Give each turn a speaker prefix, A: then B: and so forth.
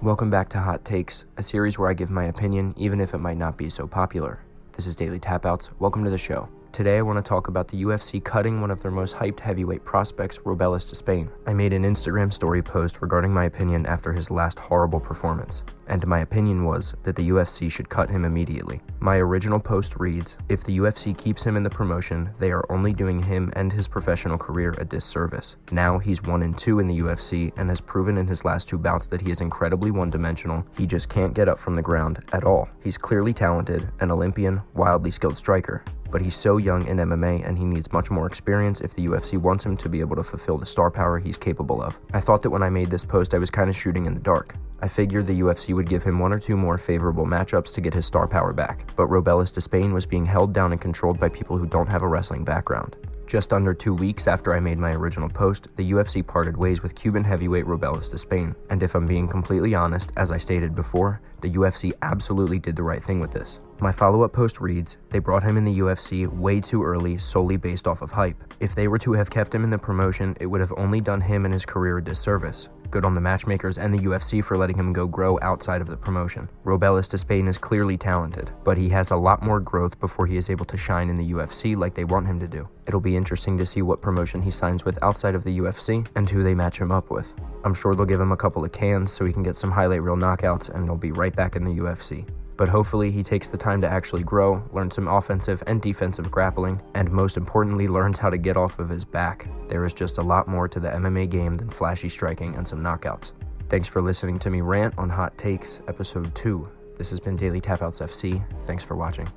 A: Welcome back to Hot Takes, a series where I give my opinion even if it might not be so popular. This is Daily Tapouts. Welcome to the show. Today I want to talk about the UFC cutting one of their most hyped heavyweight prospects, Robelis Despaigne. I made an Instagram story post regarding my opinion after his last horrible performance, and my opinion was that the UFC should cut him immediately. My original post reads, "If the UFC keeps him in the promotion, they are only doing him and his professional career a disservice. Now he's 1-2 in the UFC and has proven in his last two bouts that he is incredibly one-dimensional. He just can't get up from the ground at all. He's clearly talented, an Olympian, wildly skilled striker. But he's so young in MMA and he needs much more experience if the UFC wants him to be able to fulfill the star power he's capable of." I thought that when I made this post I was kind of shooting in the dark. I figured the UFC would give him one or two more favorable matchups to get his star power back, but Robelis Despaigne was being held down and controlled by people who don't have a wrestling background. Just under 2 weeks after I made my original post, the UFC parted ways with Cuban heavyweight Robelis Despaigne, and if I'm being completely honest, as I stated before, the UFC absolutely did the right thing with this. My follow-up post reads, "They brought him in the UFC way too early solely based off of hype. If they were to have kept him in the promotion, it would have only done him and his career a disservice. Good on the matchmakers and the UFC for letting him grow outside of the promotion. Robelis Despaigne is clearly talented, but he has a lot more growth before he is able to shine in the UFC like they want him to do. It'll be interesting to see what promotion he signs with outside of the UFC and who they match him up with. I'm sure they'll give him a couple of cans so he can get some highlight reel knockouts and he'll be right back in the UFC. But hopefully he takes the time to actually grow, learn some offensive and defensive grappling, and most importantly learns how to get off of his back. There is just a lot more to the MMA game than flashy striking and some knockouts." Thanks for listening to me rant on Hot Takes, Episode 2. This has been Daily Tapouts FC. Thanks for watching.